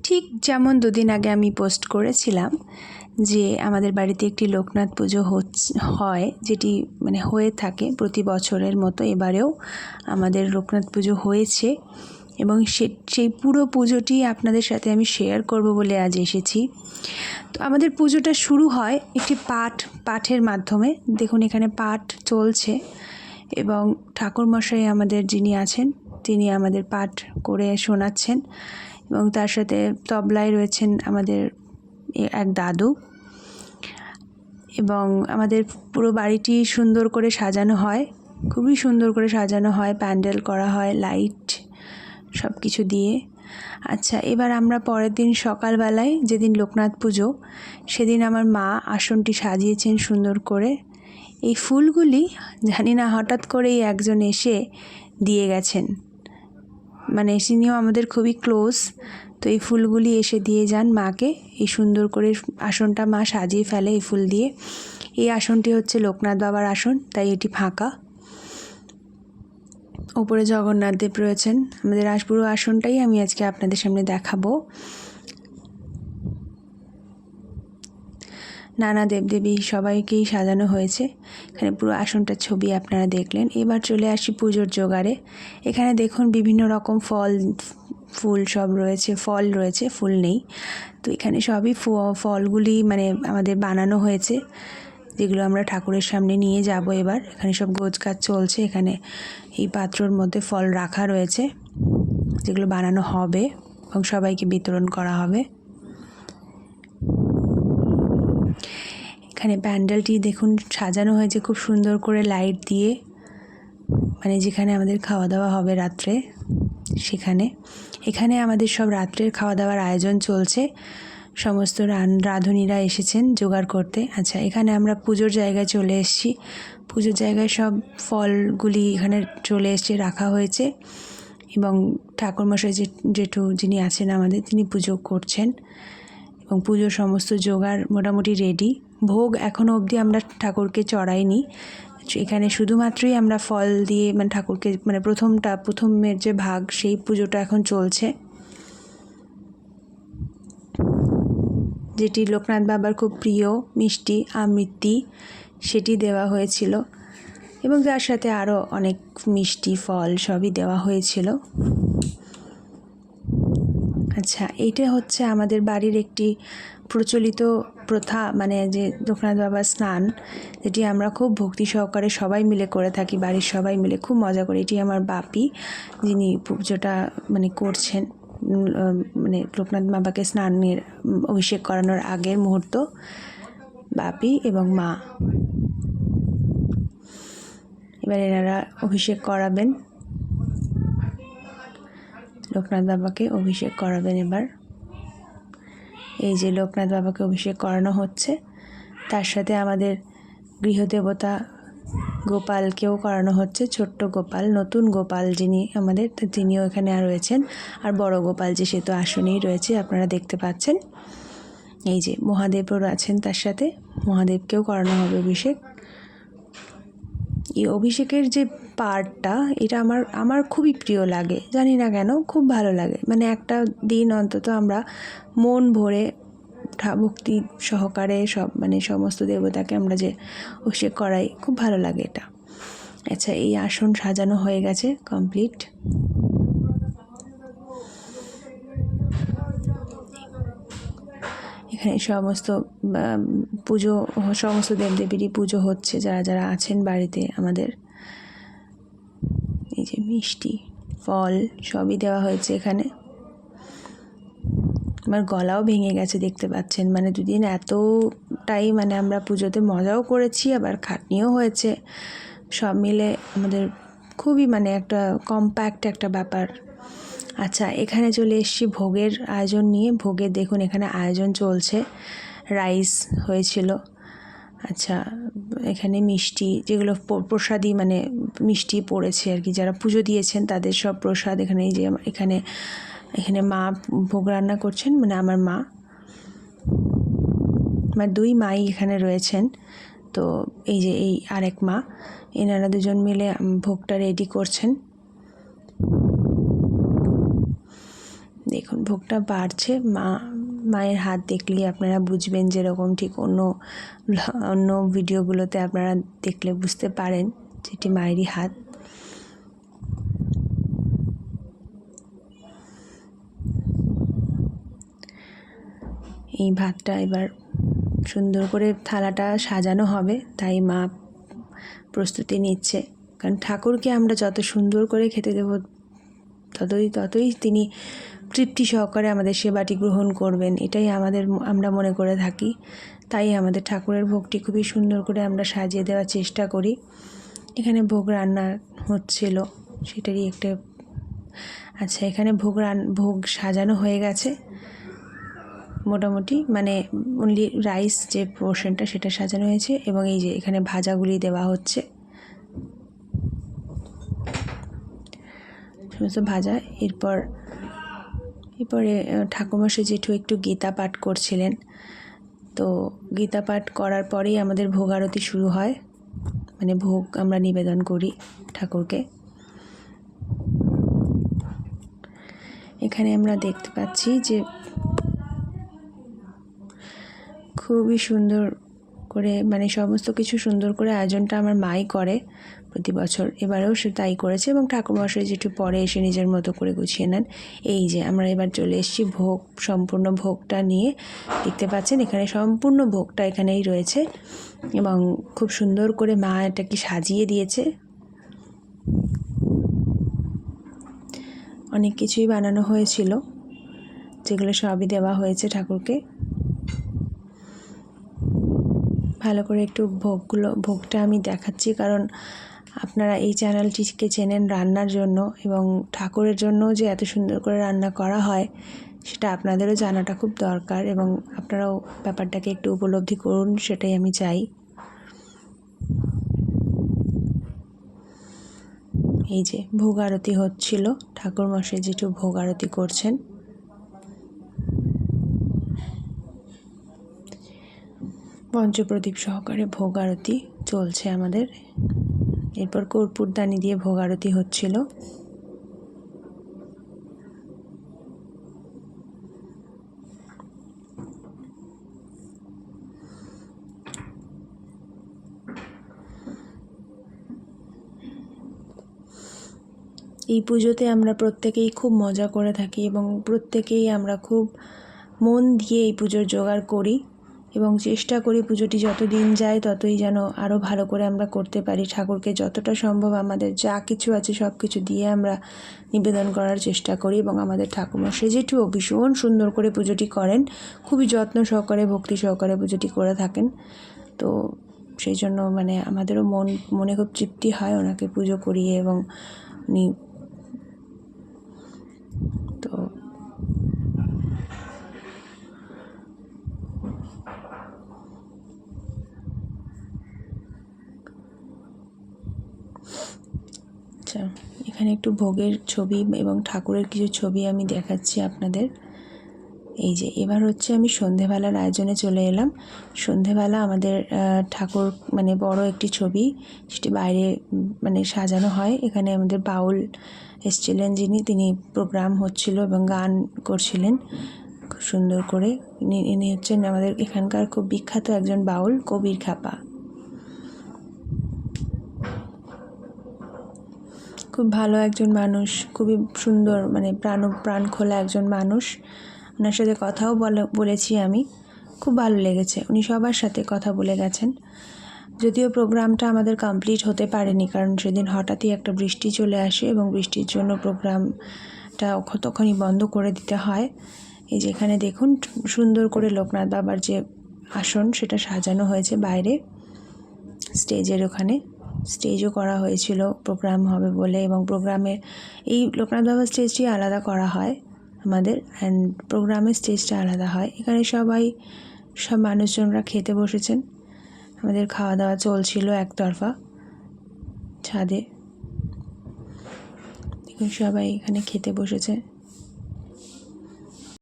ঠিক যেমন দুদিন আগে আমি পোস্ট করেছিলাম যে আমাদের বাড়িতে একটি লোকনাথ পুজো হয়, যেটি মানে হয়ে থাকে প্রতি বছরের মতো এবারেও আমাদের লোকনাথ পুজো হয়েছে এবং সেই পুরো পুজোটি আপনাদের সাথে আমি শেয়ার করব বলে আজ এসেছি। তো আমাদের পুজোটা শুরু হয় একটি পাঠের মাধ্যমে। দেখুন এখানে পাঠ চলছে এবং ঠাকুরমশাই আমাদের যিনি আছেন তিনি আমাদের পাঠ করে শোনাচ্ছেন এবং তার সাথে তবলায় রয়েছেন আমাদের এক দাদু। এবং আমাদের পুরো বাড়িটি সুন্দর করে সাজানো হয়, খুবই সুন্দর করে সাজানো হয়, প্যান্ডেল করা হয়, লাইট সব কিছু দিয়ে। আচ্ছা, এবার আমরা পরের দিন সকালবেলায়, যেদিন লোকনাথ পুজো, সেদিন আমার মা আসনটি সাজিয়েছেন সুন্দর করে। এই ফুলগুলি জানি না হঠাৎ করেই একজন এসে দিয়ে গেছেন, মানে তিনিও আমাদের খুবই ক্লোজ। তো এই ফুলগুলি এসে দিয়ে যান মাকে। এই সুন্দর করে আসনটা মা সাজিয়ে ফেলে এই ফুল দিয়ে। এই আসনটি হচ্ছে লোকনাথ বাবার আসন, তাই এটি ফাঁকা। ওপরে জগন্নাথ দেব রয়েছেন। আমাদের পুরো আসনটাই আমি আজকে আপনাদের সামনে দেখাবো। নানা দেবদেবী সবাইকেই সাজানো হয়েছে। এখানে পুরো আসনটার ছবি আপনারা দেখলেন। এবার চলে আসি পুজোর জোগাড়ে। এখানে দেখুন বিভিন্ন রকম ফুল সব রয়েছে, ফল রয়েছে, ফুল নেই। তো এখানে সবই ফলগুলি মানে আমাদের বানানো হয়েছে, যেগুলো আমরা ঠাকুরের সামনে নিয়ে যাব এবার। এখানে সব গোছগাছ চলছে। এখানে এই পাত্রর মধ্যে ফল রাখা রয়েছে, যেগুলো বানানো হবে এবং সবাইকে বিতরণ করা হবে। এখানে প্যান্ডেলটি দেখুন সাজানো হয়েছে খুব সুন্দর করে লাইট দিয়ে, মানে যেখানে আমাদের খাওয়া দাওয়া হবে রাত্রে সেখানে। এখানে আমাদের সব রাত্রের খাওয়া দাওয়ার আয়োজন চলছে, সমস্ত রাঁধুনিরা এসেছেন জোগাড় করতে। আচ্ছা, এখানে আমরা পুজোর জায়গায় চলে এসেছি। পুজোর জায়গায় সব ফলগুলি এখানে চলে এসে রাখা হয়েছে এবং ঠাকুরমশাই জেঠু যিনি আছেন আমাদের, তিনি পুজো করছেন এবং পুজোর সমস্ত জোগাড় মোটামুটি রেডি। ভোগ এখনও অবধি আমরা ঠাকুরকে চড়াইনি। এখানে শুধুমাত্রই আমরা ফল দিয়ে মানে ঠাকুরকে মানে প্রথমের যে ভাগ সেই পুজোটা এখন চলছে, যেটি লোকনাথ বাবার খুব প্রিয় মিষ্টি আমৃতি, সেটি দেওয়া হয়েছিল এবং তার সাথে আরও অনেক মিষ্টি ফল সবই দেওয়া হয়েছিল। আচ্ছা, এইটা হচ্ছে আমাদের বাড়ির একটি প্রচলিত প্রথা, মানে যে লোকনাথ বাবার স্নান, যেটি আমরা খুব ভক্তি সহকারে সবাই মিলে করে থাকি, বাড়ির সবাই মিলে খুব মজা করে। এটি আমার বাপি, যিনি পুজোটা মানে করছেন, মানে লোকনাথ বাবাকে স্নানের অভিষেক করানোর আগের মুহূর্ত, বাপি এবং মা। এবার এনারা অভিষেক করাবেন, লোকনাথ বাবাকে অভিষেক করাবেন এবার। এই যে লোকনাথ বাবাকে অভিষেক করানো হচ্ছে, তার সাথে আমাদের গৃহদেবতা গোপালকেও করানো হচ্ছে। ছোট্ট গোপাল, নতুন গোপাল যিনি আমাদের, তিনিও এখানে রয়েছেন। আর বড় গোপাল যে সে তো আসনেই রয়েছে, আপনারা দেখতে পাচ্ছেন। এই যে মহাদেবও আছেন তার সাথে, মহাদেবকেও করানো হবে অভিষেক। এই অভিষেকের যে পার্টটা, এটা আমার খুবই প্রিয় লাগে, জানি না কেন, খুব ভালো লাগে। মানে একটা দিন অন্তত আমরা মন ভরে ভক্তি সহকারে মানে সমস্ত দেবতাকে আমরা যে অভিষেক করাই, খুব ভালো লাগে এটা। আচ্ছা, এই আসন সাজানো হয়ে গেছে কমপ্লিট। এখানে সমস্ত পুজো, সমস্ত দেবদেবীরই পুজো হচ্ছে, যারা যারা আছেন বাড়িতে আমাদের। এই যে মিষ্টি ফল সবই দেওয়া হয়েছে এখানে। আমার গলাও ভেঙে গেছে দেখতে পাচ্ছেন, মানে দুদিন এতটাই মানে আমরা পুজোতে মজাও করেছি, আবার খাটনিও হয়েছে, সব মিলে আমাদের খুবই মানে একটা কম্প্যাক্ট একটা ব্যাপার। আচ্ছা, এখানে চলে এসেছি ভোগের আয়োজন নিয়ে। ভোগের দেখুন এখানে আয়োজন চলছে, রাইস হয়েছিল। আচ্ছা, এখানে মিষ্টি, যেগুলো প্রসাদী মানে মিষ্টি পড়েছে আর কি, যারা পুজো দিয়েছেন তাদের সব প্রসাদ এখানে। এই যে এখানে মা ভোগ রান্না করছেন, মানে আমার মা, আমার দুই মাই এখানে রয়েছেন। তো এই যে এই আরেক মা, এনারা দুজন মিলে ভোগটা রেডি করছেন। দেখুন ভোগটা বাড়ছে, মায়ের হাত দেখলেই আপনারা বুঝবেন, যেরকম ঠিক অন্য ভিডিওগুলোতে আপনারা দেখলে বুঝতে পারেন যেটি মায়েরই হাত। এই ভাতটা এবার সুন্দর করে থালাটা সাজানো হবে, তাই মা প্রস্তুতি নিচ্ছে। কারণ ঠাকুরকে আমরা যত সুন্দর করে খেতে দেব ততই তিনি তৃপ্তি সহকারে আমাদের সেবাটি গ্রহণ করবেন, এটাই আমরা মনে করে থাকি। তাই আমাদের ঠাকুরের ভোগটি খুবই সুন্দর করে আমরা সাজিয়ে দেওয়ার চেষ্টা করি। এখানে ভোগ রান্না হচ্ছিল, সেটারই একটা আচ্ছা, এখানে ভোগ সাজানো হয়ে গেছে মোটামুটি, মানে অনলি রাইস যে পোর্শনটা সেটা সাজানো হয়েছে, এবং এই যে এখানে ভাজাগুলি দেওয়া হচ্ছে, সমস্ত ভাজা। এরপরে ঠাকুরমশাই জেঠু একটু গীতা পাঠ করছিলেন, তো গীতা পাঠ করার পরেই আমাদের ভোগ আরতি শুরু হয়, মানে ভোগ আমরা নিবেদন করি ঠাকুরকে। এখানে আমরা দেখতে পাচ্ছি যে খুবই সুন্দর করে, মানে সমস্ত কিছু সুন্দর করে আয়োজনটা আমার মাই করে প্রতি বছর, এবারেও সে তাই করেছে, এবং ঠাকুরমশাই যেটু পরে এসে নিজের মতো করে গুছিয়ে নেন। এই যে আমরা এবার চলে এসেছি ভোগ, সম্পূর্ণ ভোগটা নিয়ে। দেখতে পাচ্ছেন এখানে সম্পূর্ণ ভোগটা এখানেই রয়েছে, এবং খুব সুন্দর করে মা এটাকে সাজিয়ে দিয়েছে। অনেক কিছুই বানানো হয়েছিল, যেগুলো সবই দেওয়া হয়েছে ঠাকুরকে। ভালো করে একটু ভোগটা আমি দেখাচ্ছি, কারণ আপনারা এই চ্যানেলটিকে চেনেন রান্নার জন্য, এবং ঠাকুরের জন্য যে এত সুন্দর করে রান্না করা হয় সেটা আপনাদেরও জানাটা খুব দরকার, এবং আপনারাও ব্যাপারটাকে একটু উপলব্ধি করুন, সেটাই আমি চাই। এই যে ভোগ আরতি হচ্ছিল, ঠাকুরমশাই যেটু ভোগ আরতি করছেন। পঞ্চপ্রদীপ সহকারে ভোগ আরতি চলছে আমাদের। এরপর কর্পূরদানি দিয়ে ভোগ আরতি হচ্ছিল। এই পুজোতে আমরা প্রত্যেকেই খুব মজা করে থাকি, এবং প্রত্যেকেই আমরা খুব মন দিয়ে এই পুজোর জোগাড় করি, এবং চেষ্টা করি পুজোটি যত দিন যায় ততই যেন আরও ভালো করে আমরা করতে পারি। ঠাকুরকে যতটা সম্ভব আমাদের যা কিছু আছে সব কিছু দিয়ে আমরা নিবেদন করার চেষ্টা করি, এবং আমাদের ঠাকুরমশাই জেঠুও ভীষণ সুন্দর করে পুজোটি করেন, খুবই যত্ন সহকারে ভক্তি সহকারে পুজোটি করে থাকেন। তো সেই জন্য মানে আমাদেরও মনে খুব তৃপ্তি হয় ওনাকে পুজো করিয়ে, এবং উনি তো আচ্ছা, এখানে একটু ভোগের ছবি এবং ঠাকুরের কিছু ছবি আমি দেখাচ্ছি আপনাদের। এই যে এবার হচ্ছে আমি সন্ধেবেলার আয়োজনে চলে এলাম। সন্ধেবেলা আমাদের ঠাকুর মানে বড় একটি ছবি, সেটি বাইরে মানে সাজানো হয়। এখানে আমাদের বাউল এসেছিলেন তিনি প্রোগ্রাম হচ্ছিল এবং গান করছিলেন খুব সুন্দর করে। ইনি হচ্ছেন আমাদের এখানকার খুব বিখ্যাত একজন বাউল, কবির খাপা। খুব ভালো একজন মানুষ, খুবই সুন্দর, মানে প্রাণ খোলা একজন মানুষ। ওনার সাথে কথাও বলেছি আমি, খুব ভালো লেগেছে। উনি সবার সাথে কথা বলে গেছেন। যদিও প্রোগ্রামটা আমাদের কমপ্লিট হতে পারেনি, কারণ সেদিন হঠাৎই একটা বৃষ্টি চলে আসে, এবং বৃষ্টির জন্য প্রোগ্রামটা তখনই বন্ধ করে দিতে হয়। এই যে এখানে দেখুন সুন্দর করে লোকনাথ বাবার যে আসন সেটা সাজানো হয়েছে বাইরে স্টেজের ওখানে। স্টেজও করা হয়েছিল প্রোগ্রাম হবে বলে, এবং প্রোগ্রামের এই লোকনাথ বাবার স্টেজটি আলাদা করা হয় আমাদের, অ্যান্ড প্রোগ্রামের স্টেজটা আলাদা হয়। এখানে সব মানুষজনরা খেতে বসেছেন। আমাদের খাওয়া দাওয়া চলছিল একতরফা ছাদে। দেখুন সবাই এখানে খেতে বসেছে।